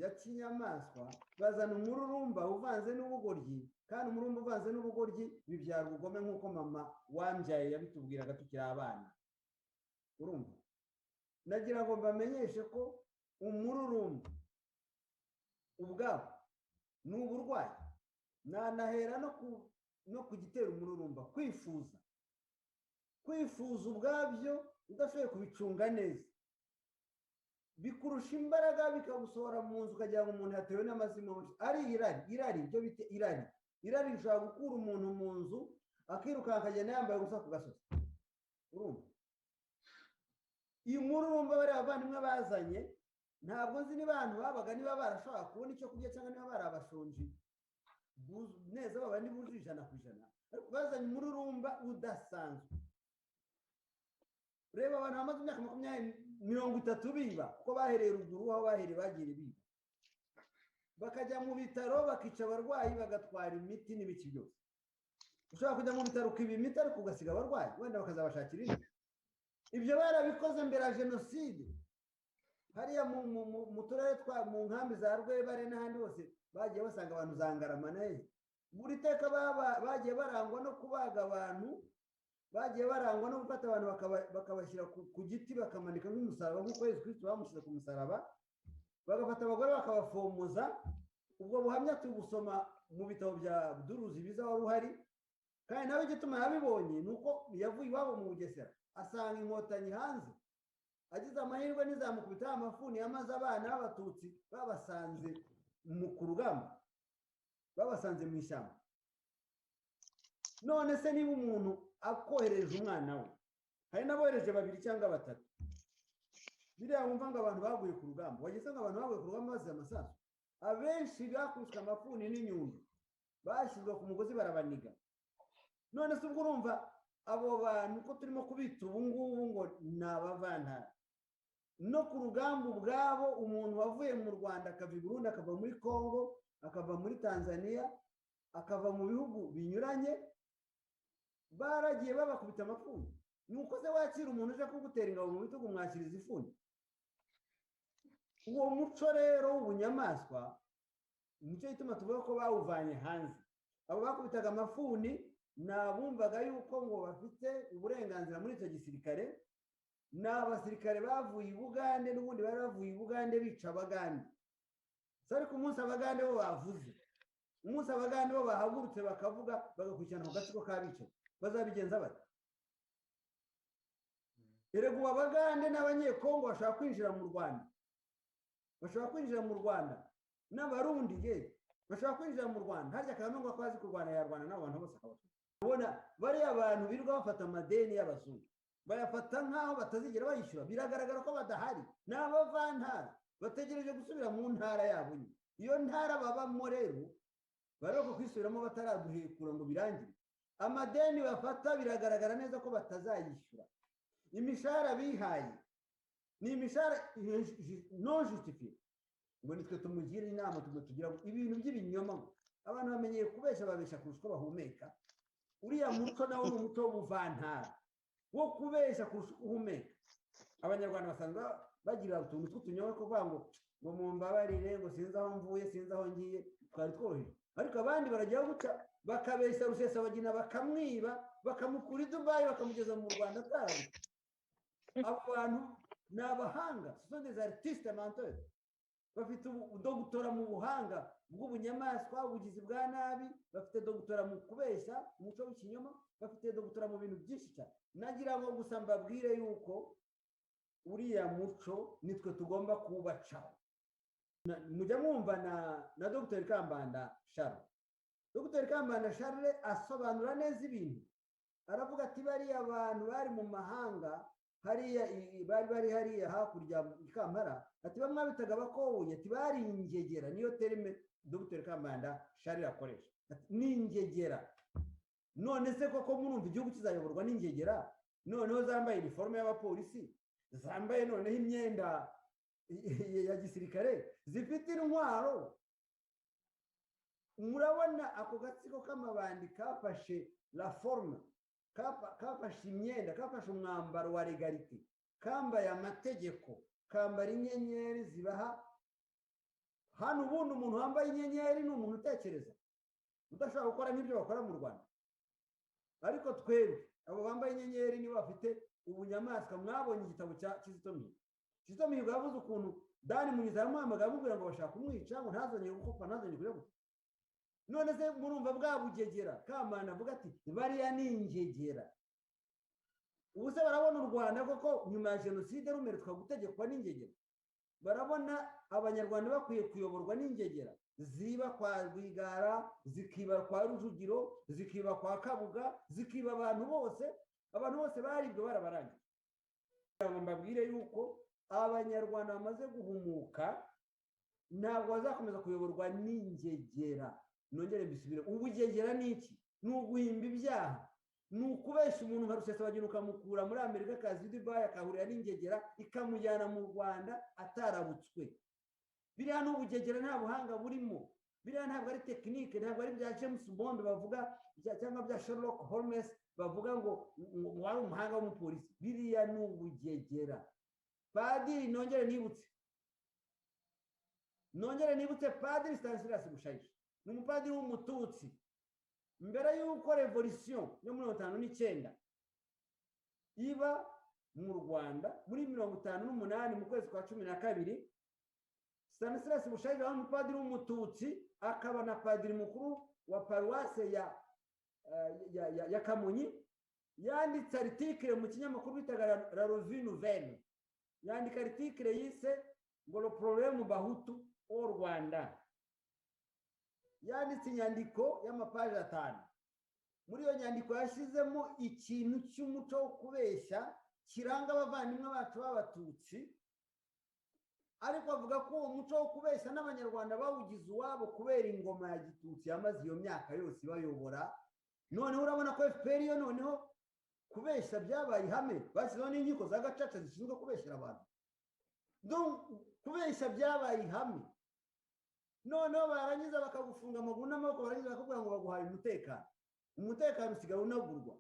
ya kinyamaswa bazana umururumba uvanze n'ubugoryi, kandi umururumba uvanze n'ubugoryi bibyara ubugome nk'uko mama wambyaye yabitubwiraga tukiri abana. Urumva, nagira ngo mbamenyeshe ko umururumba ubwawo ni uburwayi. Nanahera no ku gitera umururumba, kwifuza ubwabyo udashoboye kubicunga neza bikurusha imbaraga, bikagusohora mu nzu ukagira ngo umuntu yatewe n'amazimwe. Ari irari, ibyo bita irari rishobora gukura umuntu mu nzu akirukanka akagenda yambaye ubusa ku gasozi. Urumva, iyi mururumba bari abavandimwe bazanye, ntabwo nzi niba abantu babaga niba barashobora kubona icyo kurya cyangwa niba bari abashonji neza baba ntibujuje 100%, ariko bazanye umururumba udasanzwe. Reba abantu bamaze imyaka 20-30 biba, kuko bahereye ruguru aho bahereye bagira biba, bakajya mu bitaro bakica abarwayi bagatwara imiti n'ibiki byose. Ushobora kujya mu bitaro ukiba imiti ariko ugasiga abarwayi, wenda bakazabashakira indi. Ibyo barabikoze mbere ya jenoside, hariya mu turere mu nkambi za Rwebare n'ahandi hose bagiye basanga abantu za Ngarama nayo. Buri teka bagiye barangwa no kubaga abantu, bagiye barangwa no gufata abantu bakabashyira ku giti bakamanika nk'umusaraba, nk'uko Yesu Kristo bamushyize ku musaraba, bagafata abagore bakabafomoza. Ubwo buhamya tubusoma mu bitabo bya Abduruzi biza wari uhari, kandi nawe igituma yabibonye nuko yavuye iwabo mu Bugesera asanga inkotanyi hanze, agize amahirwe n'izamukubita amafuni yamaze abana b'Abatutsi babasanze ku rugamba, babasanze mu ishyamba. None se niba umuntu akohereje umwana we, hari n'abohereje 2 cyangwa 3, biriya wumva ngo abantu baguye ku rugamba, wageze ngo abantu baguye ku rugamba bazize amasasu, abenshi bakubiswe amafuni n'inyundo, bashyizwe ku mugozi barabaniga. None se ubwo urumva abo bantu ko turimo kubita ubu ngubu ngo ni abavantara? No ku rugamba ubwabo, umuntu wavuye mu Rwanda akava i Burundi, akava muri Kongo, akava muri Tanzania, akava mu bihugu binyuranye, baragiye babakubita amafuni. Nuko se wakira umuntu uje kugutera ingabo mu bitugu mwakiriza ifuni? Uwo muco rero w'ubunyamaswa nicyo gituma tuvuga ko bawuvanye hanze. Abo bakubitaga amafuni nabumvaga yuko ngo bafite uburenganzira muri icyo gisirikare, n'abasirikare bavuye i Bugande, n'ubundi bari bavuye i Bugande bica Abagande. Sari ku munsi Abagande bo bavuze, umunsi Abagande bo bahagurutse bakavuga bagakurikirana ku gatsiko k'abica, bazabigenza bate? Erega Abagande n'Abanyekongo bashaka kwinjira mu Rwanda, bashaka kwinjira mu Rwanda, n'Abarundi bashaka kwinjira mu Rwanda. Harya Kagame ngo akwazi ku Rwanda yarwana n'abantu bose akabatwa. Ubona bari abantu birirwa bafata amadeni y'abazungu, bayafata nk'aho batazigera bayishyura. Biragaragara ko badahari, n'abavantara bategereje gusubira mu ntara yabo. Iyo ntara babamo rero baroko kwisubiramo bataraduhekura ngo birangire. Amadeni bafata biragaragara neza ko batazayishyura. Imishahara bihaye ni imishahara non justifiée. Ngo nitwe tumugira inama tugira ibintu by'ibinyoma. Abantu bamenyeye kubesha, babesha kurusha uko bahumeka. Uriya muco nawo ni umuco w'ubuvantara wo kubesha kurusha uhumeka. Abanyarwanda basanga bagira utuntu tw'utunyowe ko kuvuga ngo mumbabarire, ngo sinzi aho mvuye, sinzi aho ngiye, twari tworoheje. Ariko abandi baragiye guca bakabesha Rusesabagina, bakamwiba, bakamukura i Dubai, bakamugeza mu Rwanda atarabuze. Abo bantu ni abahanga, ce sont des artistes menteurs. Bafite dogtora mu buhanga bw'ubunyamaswa, ubugizi bwa nabi, bafite dogtora mu kubeshya, umuco w'ikinyoma, bafite dogtora mu bintu byinshi cyane. Nagira ngo gusa mbabwire yuko uriya muco nitwe tugomba kubacaho. Mujya mwumva na Dr. Kambanda Charles. Dr. Kambanda Charles asobanura neza ibintu. Aravuga ati bari abantu bari mu mahanga, hariya bari hariya hakurya Kampala, ati bamwe bitaga abakobuye, ati bari ingegera. Niyo terime Dr. Kambanda Charles akoresha, ni ingegera. None se koko murumva igihugu kizayoborwa n'ingegera? Noneho zambaye uniforme y'abapolisi, zambaye noneho imyenda ya gisirikare, zifite intwaro. Murabona ako gatsiko k'amabandi kafashe la forme, kafashe imyenda, kafashe umwambaro wa legalite, kambaye amategeko, kambara inyenyeri zibaha hano ubundi umuntu wambaye inyenyeri ni umuntu utekereza udashobora gukora nk'ibyo bakora mu Rwanda. Ariko twebwe abo bambaye inyenyeri nibo bafite ubunyamaswa. Mwabonye igitabo cya Kizito Mihigo. Kizito Mihigo yavuze ukuntu Dani Munyuza yamuhamagaye amubwira ngo bashaka kumwica, ngo ntazongere gukupa, ntazongere kujya gute. None se murumva bwa bugegera Kamana avuga ati bariya ni ingegera. Ubu se barabona u Rwanda koko nyuma ya jenoside rumeretswa gutegekwa n'ingegera? Barabona abanyarwanda bakwiye kuyoborwa n'ingegera ziba kwa Rwigara, zikiba kwa Rujugiro, zikiba kwa Kabuga, zikiba abantu bose baribwe barabaranye. Mbabwire yuko abanyarwanda bamaze guhumuka ntabwo bazakomeza kuyoborwa n'ingegera. Nongere mbisubire, ubugegera ni iki? Ni uguhimba ibyaha, ni ukubesha umuntu nka Rusesabagina ukamukura muri Amerika akazi Dubai akahurira n'ingegera ikamujyana mu Rwanda atarabutswe. Biriya ni ubugegera, nta buhanga burimo. Biriya ntabwo ari tekinike, ntabwo ari bya James Bond bavuga cyangwa bya Sherlock Holmes bavuga ngo wari umuhanga w'umupolisi. Biriya ni ubugegera. Padiri nongere nibutse Padiri Stanislas Mushayisha ni umupadiri w'umututsi. Mbere y'uko revolution yo muri 1959 iba mu Rwanda muri 1958 mu kwezi kwa 12, Stanislas Mushayisha wari umupadiri w'umututsi, akaba na padiri mukuru wa paruwase ya Kamonyi, yanditse article mu kinyamakuru bitaga La Revue Nouvelle. Yandika article yise ngo le problème Bahutu au Rwanda. Yanditse inyandiko y'amapaji 5. Muri iyo nyandiko yashizemo ikintu cy'umuco wo kubeshya kiranga abavandimwe bacu b'abatutsi, ariko avuga ko uwo muco wo kubeshya n'abanyarwanda bawugize uwabo kubera ingoma ya Gitutsi yamaze iyo myaka yose bayobora. Noneho urabona ko FPR yo noneho kubeshya byabaye ihame, bashyizeho n'inkiko za gacaca zishinzwe kubeshyira abantu. Donc kubeshya byabaye ihame. Noneho barangiza bakagufunga amaguru n'amaboko, barangiza bakakubwira ngo baguhaye umutekano. Umutekano usigara unagurwa.